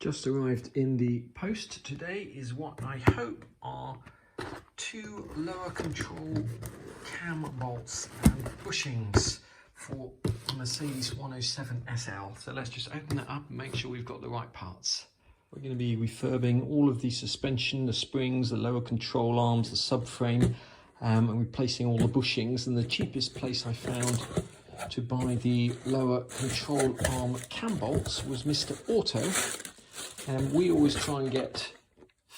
Just arrived in the post today is what I hope are two lower control cam bolts and bushings for a Mercedes 107 SL. So let's just open it up and make sure we've got the right parts. We're going to be refurbing all of the suspension, the springs, the lower control arms, the subframe, and replacing all the bushings. And the cheapest place I found to buy the lower control arm cam bolts was Mr. Auto. We always try and get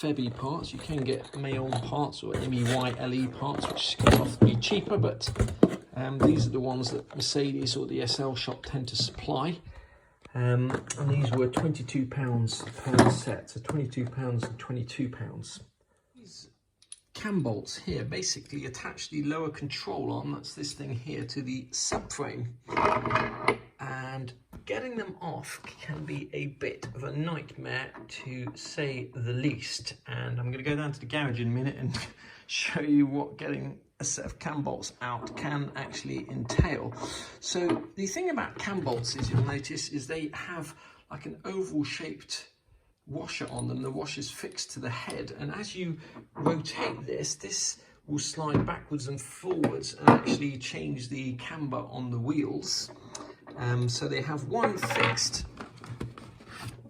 Febby parts. You can get male parts or MEYLE parts, which can often be cheaper, but these are the ones that Mercedes or the SL shop tend to supply. And these were £22 per set, so £22 and £22. These cam bolts here basically attach the lower control arm, that's this thing here, to the subframe. And getting them off can be a bit of a nightmare, to say the least. And I'm going to go down to the garage in a minute and show you what getting a set of cam bolts out can actually entail. So the thing about cam bolts is, you'll notice, is they have like an oval shaped washer on them. The washer's fixed to the head, and as you rotate this will slide backwards and forwards and actually change the camber on the wheels. So they have one fixed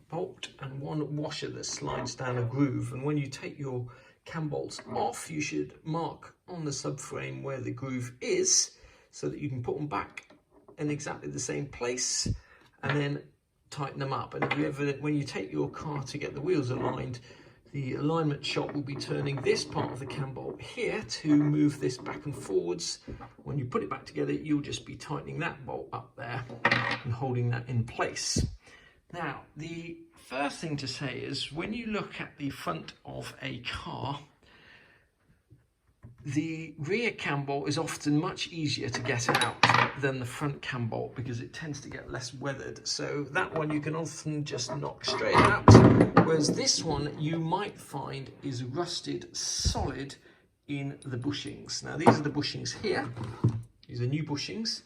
bolt and one washer that slides down a groove, and when you take your cam bolts off, you should mark on the subframe where the groove is so that you can put them back in exactly the same place and then tighten them up. And if you ever, when you take your car to get the wheels aligned, the alignment shop will be turning this part of the cam bolt here to move this back and forwards. When you put it back together, you'll just be tightening that bolt up there and holding that in place. Now, the first thing to say is, when you look at the front of a car, the rear cam bolt is often much easier to get out than the front cam bolt because it tends to get less weathered. So that one you can often just knock straight out, whereas this one you might find is rusted solid in the bushings. Now, these are the bushings here. These are new bushings.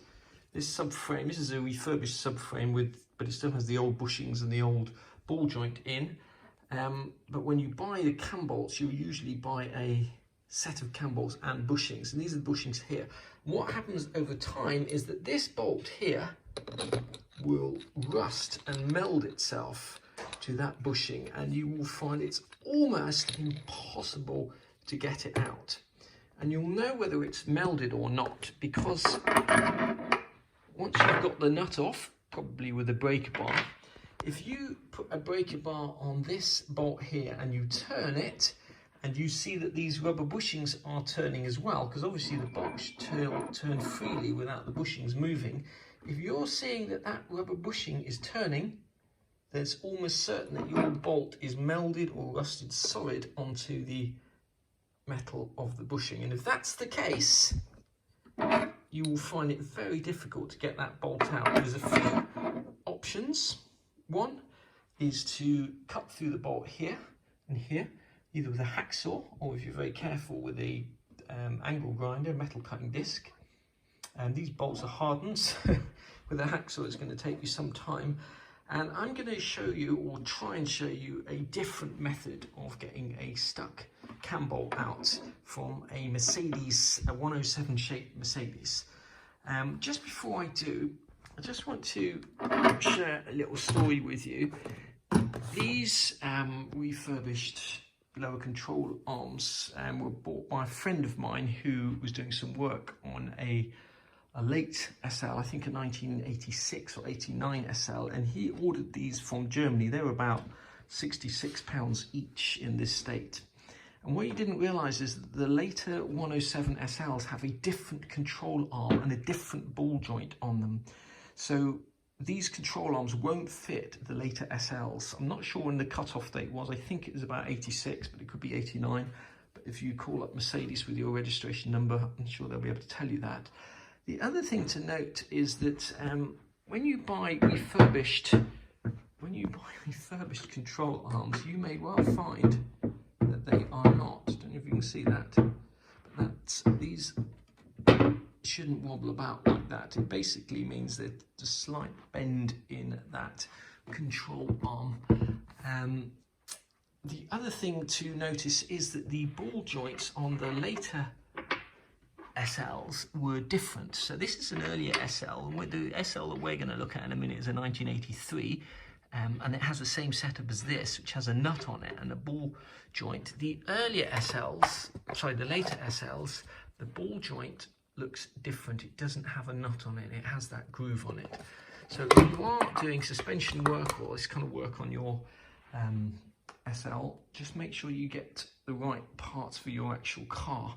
This subframe, this is a refurbished subframe but it still has the old bushings and the old ball joint in. But when you buy the cam bolts, you usually buy a set of cam bolts and bushings, and these are the bushings here. What happens over time is that this bolt here will rust and meld itself to that bushing, and you will find it's almost impossible to get it out. And you'll know whether it's melded or not because once you've got the nut off, probably with a breaker bar, if you put a breaker bar on this bolt here and you turn it, and you see that these rubber bushings are turning as well, because obviously the bolts turn freely without the bushings moving. If you're seeing that that rubber bushing is turning, then it's almost certain that your bolt is melded or rusted solid onto the metal of the bushing. And if that's the case, you will find it very difficult to get that bolt out. There's a few options. One is to cut through the bolt here and here, either with a hacksaw or, if you're very careful, with a angle grinder, metal cutting disc. And these bolts are hardened, so with a hacksaw it's going to take you some time. And I'm going to show you, or try and show you, a different method of getting a stuck cam bolt out from a Mercedes, a 107 shaped Mercedes. Just before I do, I just want to share a little story with you. These refurbished lower control arms were bought by a friend of mine who was doing some work on a late SL, I think a 1986 or 89 SL, and he ordered these from Germany. They were about £66 each in this state. And what he didn't realise is that the later 107 SLs have a different control arm and a different ball joint on them. So these control arms won't fit the later SLs. I'm not sure when the cut-off date was. I think it was about 86, but it could be 89. But if you call up Mercedes with your registration number, I'm sure they'll be able to tell you that. The other thing to note is that when you buy refurbished control arms, you may well find that they are not. I don't know if you can see that. But these shouldn't wobble about like that. It basically means that a slight bend in that control arm The other thing to notice is that the ball joints on the later SLs were different. So this is an earlier SL, and the SL that we're going to look at in a minute is a 1983, and it has the same setup as this, which has a nut on it and a ball joint. The earlier SLs, sorry, the later SLs, the ball joint looks different. It doesn't have a nut on it, it has that groove on it. So if you are doing suspension work or this kind of work on your SL, just make sure you get the right parts for your actual car.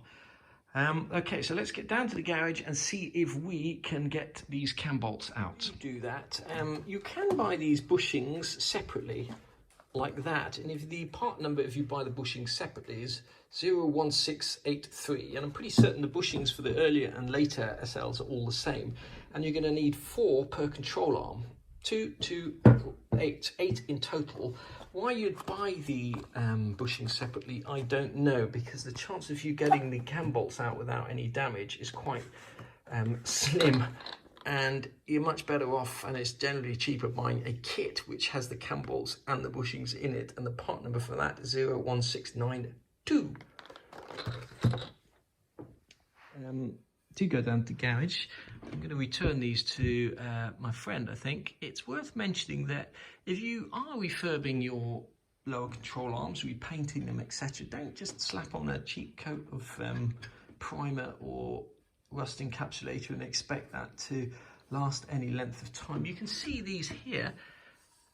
Okay, so let's get down to the garage and see if we can get these cam bolts out. To do that, you can buy these bushings separately like that, and if the part number, if you buy the bushings separately, is 01683, and I'm pretty certain the bushings for the earlier and later SLs are all the same, and you're going to need 4 per control arm, 2, 8 in total. Why you'd buy the bushings separately, I don't know, because the chance of you getting the cam bolts out without any damage is quite slim, and you're much better off, and it's generally cheaper, buying a kit which has the cam bolts and the bushings in it, and the part number for that is 01692. To go down to the garage, I'm going to return these to my friend. I think it's worth mentioning that if you are refurbing your lower control arms, repainting them, etc., don't just slap on a cheap coat of primer or rust encapsulator and expect that to last any length of time. You can see these here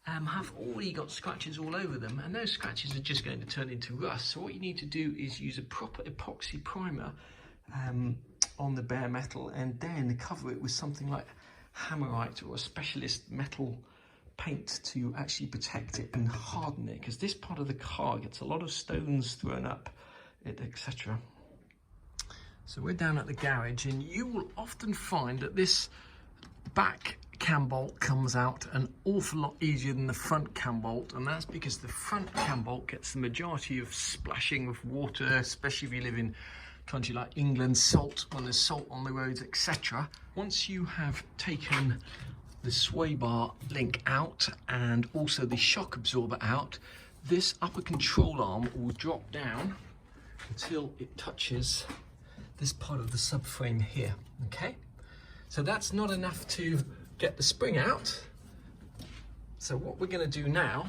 have already got scratches all over them, and those scratches are just going to turn into rust. So what you need to do is use a proper epoxy primer on the bare metal, and then cover it with something like hammerite or a specialist metal paint to actually protect it and harden it, because this part of the car gets a lot of stones thrown up it, etc. So we're down at the garage, and you will often find that this back cam bolt comes out an awful lot easier than the front cam bolt, and that's because the front cam bolt gets the majority of splashing of water, especially if you live in country like England, salt, when there's salt on the roads, etc. Once you have taken the sway bar link out and also the shock absorber out, this upper control arm will drop down until it touches this part of the subframe here. Okay, so that's not enough to get the spring out. So what we're going to do now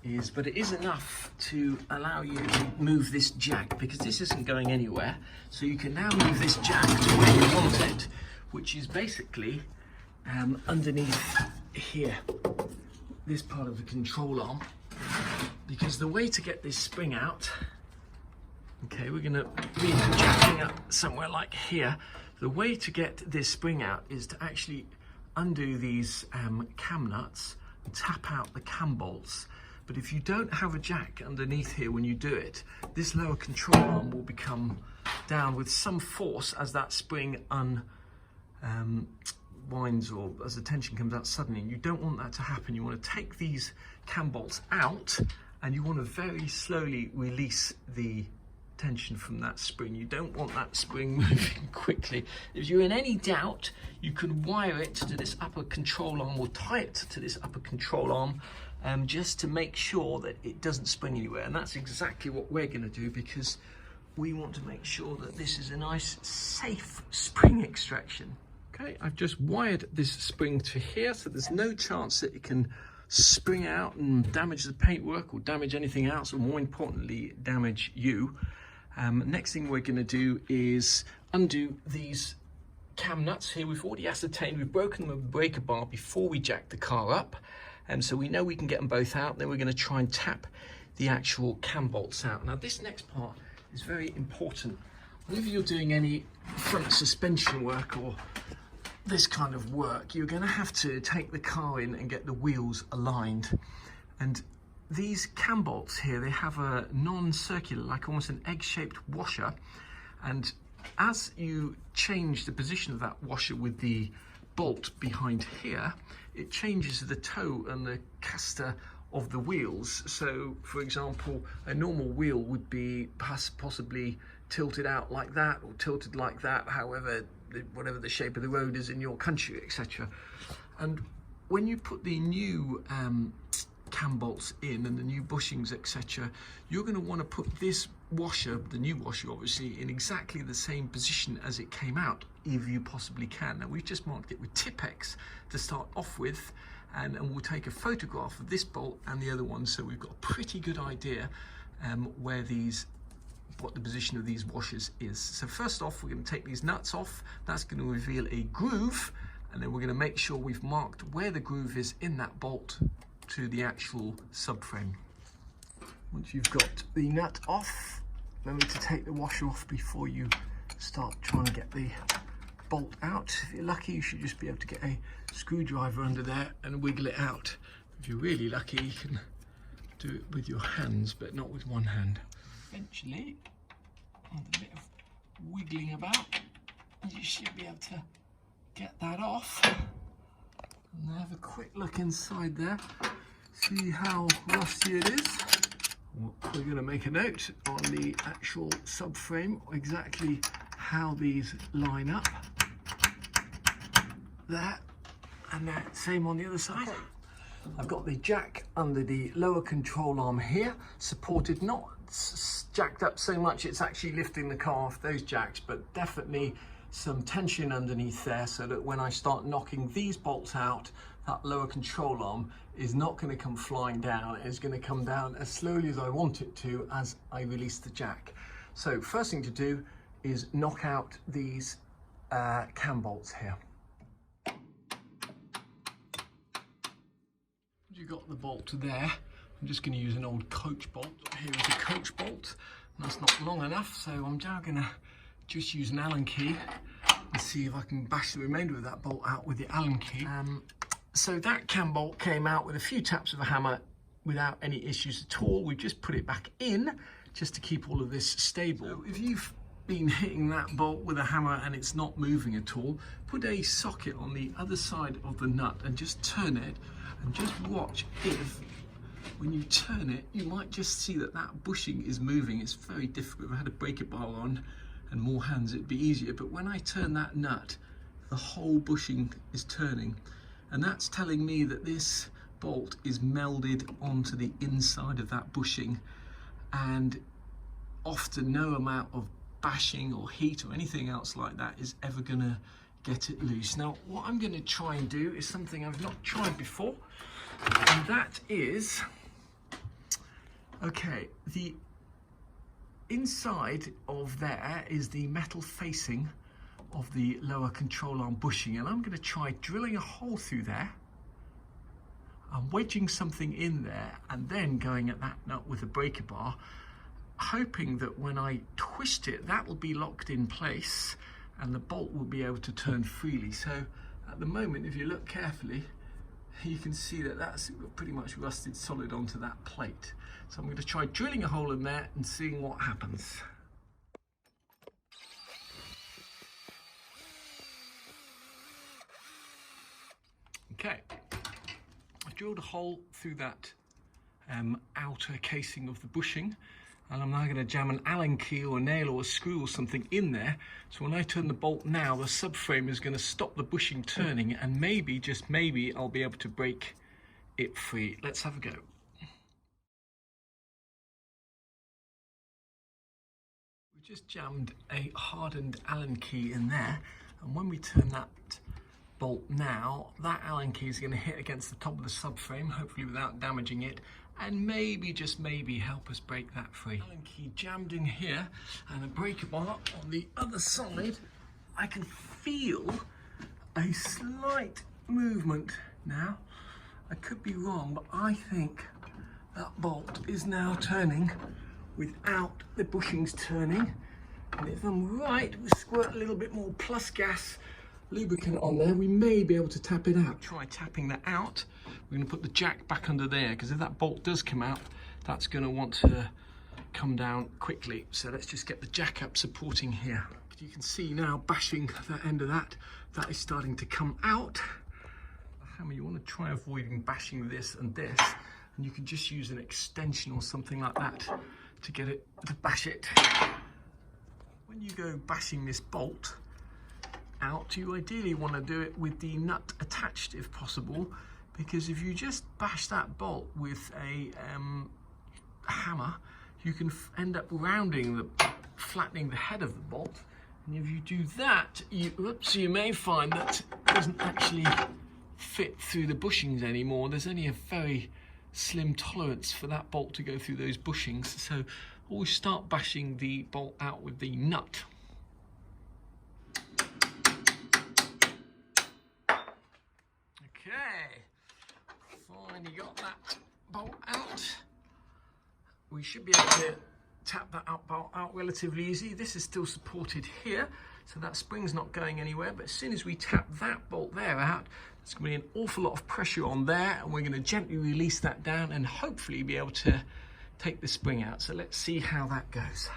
is, but it is enough to allow you to move this jack, because this isn't going anywhere. So you can now move this jack to where you want it, which is basically underneath here, this part of the control arm. Because the way to get this spring out, okay, we're going to be jacking up somewhere like here. The way to get this spring out is to actually undo these cam nuts and tap out the cam bolts. But if you don't have a jack underneath here when you do it, this lower control arm will become down with some force as that spring unwinds, or as the tension comes out suddenly. And you don't want that to happen. You want to take these cam bolts out, and you want to very slowly release the tension from that spring. You don't want that spring moving quickly. If you're in any doubt, you can wire it to this upper control arm, or tie it to this upper control arm, just to make sure that it doesn't spring anywhere. And that's exactly what we're going to do, because we want to make sure that this is a nice, safe spring extraction. Okay, I've just wired this spring to here, so there's no chance that it can spring out and damage the paintwork or damage anything else, or more importantly, damage you. Next thing we're going to do is undo these cam nuts here. We've already ascertained we've broken them with a breaker bar before we jack the car up, and so we know we can get them both out. Then we're going to try and tap the actual cam bolts out. Now this next part is very important. Whenever you're doing any front suspension work or this kind of work, you're going to have to take the car in and get the wheels aligned. And these cam bolts here, they have a non-circular, like almost an egg-shaped washer, and as you change the position of that washer with the bolt behind here, it changes the toe and the caster of the wheels. So for example, a normal wheel would be possibly tilted out like that, or tilted like that, however, whatever the shape of the road is in your country, etc. And when you put the new cam bolts in and the new bushings, etc., you're going to want to put this washer, the new washer obviously, in exactly the same position as it came out, if you possibly can. Now we've just marked it with Tipp-Ex to start off with, and we'll take a photograph of this bolt and the other one, so we've got a pretty good idea what the position of these washers is. So first off, we're going to take these nuts off. That's going to reveal a groove, and then we're going to make sure we've marked where the groove is in that bolt to the actual subframe. Once you've got the nut off, remember to take the washer off before you start trying to get the bolt out. If you're lucky, you should just be able to get a screwdriver under there and wiggle it out. If you're really lucky, you can do it with your hands, but not with one hand. Eventually, with a bit of wiggling about, you should be able to get that off. And have a quick look inside there, see how rusty it is. We're going to make a note on the actual subframe exactly how these line up. There, and that same on the other side. I've got the jack under the lower control arm here, supported, not jacked up so much it's actually lifting the car off those jacks, but definitely some tension underneath there, so that when I start knocking these bolts out, that lower control arm is not going to come flying down. It's going to come down as slowly as I want it to as I release the jack. So first thing to do is knock out these cam bolts here. You got the bolt there. I'm just going to use an old coach bolt. Here is a coach bolt, and that's not long enough, so I'm now going to just use an Allen key and see if I can bash the remainder of that bolt out with the Allen key. So that cam bolt came out with a few taps of a hammer without any issues at all. We just put it back in just to keep all of this stable. So if you've been hitting that bolt with a hammer and it's not moving at all, put a socket on the other side of the nut and just turn it, and just watch if, when you turn it, you might just see that that bushing is moving. It's very difficult. If I had a breaker bar on and more hands, it'd be easier. But when I turn that nut, the whole bushing is turning. And that's telling me that this bolt is melded onto the inside of that bushing. And often no amount of bashing or heat or anything else like that is ever going to get it loose. Now, what I'm going to try and do is something I've not tried before, and that is, okay, the inside of there is the metal facing of the lower control arm bushing, and I'm going to try drilling a hole through there and wedging something in there, and then going at that nut with a breaker bar, hoping that when I twist it, that will be locked in place and the bolt will be able to turn freely. So at the moment, if you look carefully, you can see that that's pretty much rusted solid onto that plate. So I'm going to try drilling a hole in there and seeing what happens. Okay, I've drilled a hole through that outer casing of the bushing, and I'm now going to jam an Allen key or a nail or a screw or something in there. So when I turn the bolt now, the subframe is going to stop the bushing turning, and maybe, just maybe, I'll be able to break it free. Let's have a go. We just jammed a hardened Allen key in there, and when we turn that bolt now, that Allen key is going to hit against the top of the subframe, hopefully without damaging it, and maybe, just maybe, help us break that free. Allen key jammed in here, and a breaker bar on the other side. I can feel a slight movement now. I could be wrong, but I think that bolt is now turning without the bushings turning. And if I'm right, we squirt a little bit more plus gas lubricant on there, we may be able to tap it out. Try tapping that out. We're going to put the jack back under there, because if that bolt does come out, that's going to want to come down quickly. So let's just get the jack up supporting here. You can see now, bashing that end of that is starting to come out. The hammer, you want to try avoiding bashing this and this, and you can just use an extension or something like that to get it, to bash it. When you go bashing this bolt out, you ideally want to do it with the nut attached if possible, because if you just bash that bolt with a hammer, you can end up flattening the head of the bolt. And if you do that, you may find that it doesn't actually fit through the bushings anymore. There's only a very slim tolerance for that bolt to go through those bushings. So always start bashing the bolt out with the nut. Okay, finally got that bolt out. We should be able to tap that bolt out relatively easy. This is still supported here, so that spring's not going anywhere, but as soon as we tap that bolt there out, there's going to be an awful lot of pressure on there, and we're going to gently release that down and hopefully be able to take the spring out. So let's see how that goes.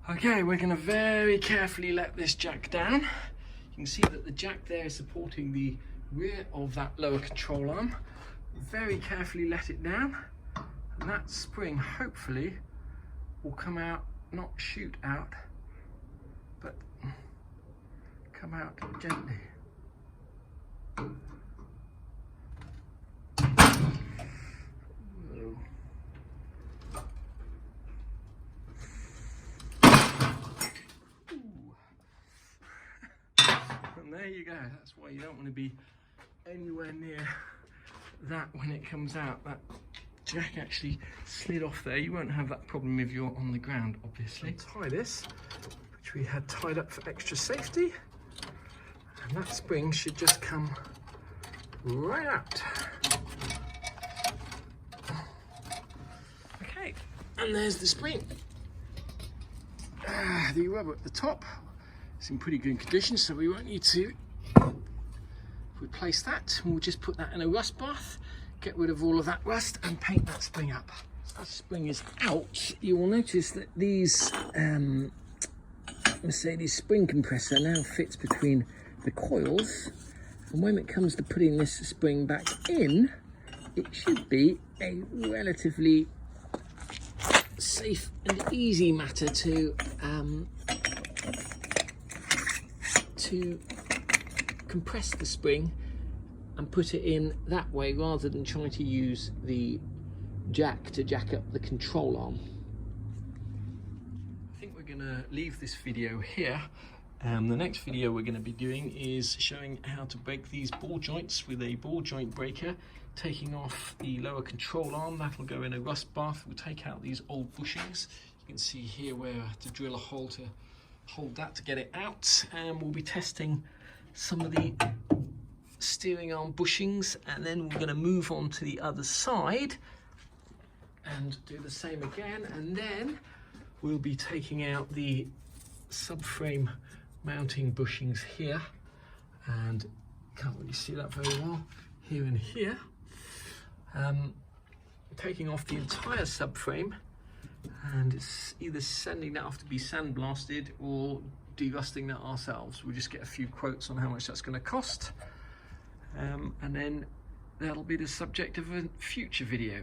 Okay, we're going to very carefully let this jack down. You can see that the jack there is supporting the rear of that lower control arm. Very carefully let it down, and that spring hopefully will come out, not shoot out, but come out gently. And there you go. That's why you don't want to be anywhere near that when it comes out. That jack actually slid off there. You won't have that problem if you're on the ground, obviously. Tie this, which we had tied up for extra safety, and that spring should just come right out. Okay, and there's the spring. The rubber at the top is in pretty good condition, so we won't need to replace that. We'll just put that in a rust bath, get rid of all of that rust, and paint that spring up. As the spring is out, you will notice that these Mercedes spring compressor now fits between the coils, and when it comes to putting this spring back in, it should be a relatively safe and easy matter to compress the spring and put it in that way, rather than trying to use the jack to jack up the control arm. I think we're going to leave this video here. The next video we're going to be doing is showing how to break these ball joints with a ball joint breaker, taking off the lower control arm. That'll go in a rust bath. We'll take out these old bushings. You can see here where I have to drill a hole to hold that to get it out, and we'll be testing some of the steering arm bushings, and then we're going to move on to the other side and do the same again, and then we'll be taking out the subframe mounting bushings here, and can't really see that very well, here and here. Taking off the entire subframe, and it's either sending that off to be sandblasted or derusting that ourselves. We'll just get a few quotes on how much that's going to cost, and then that'll be the subject of a future video.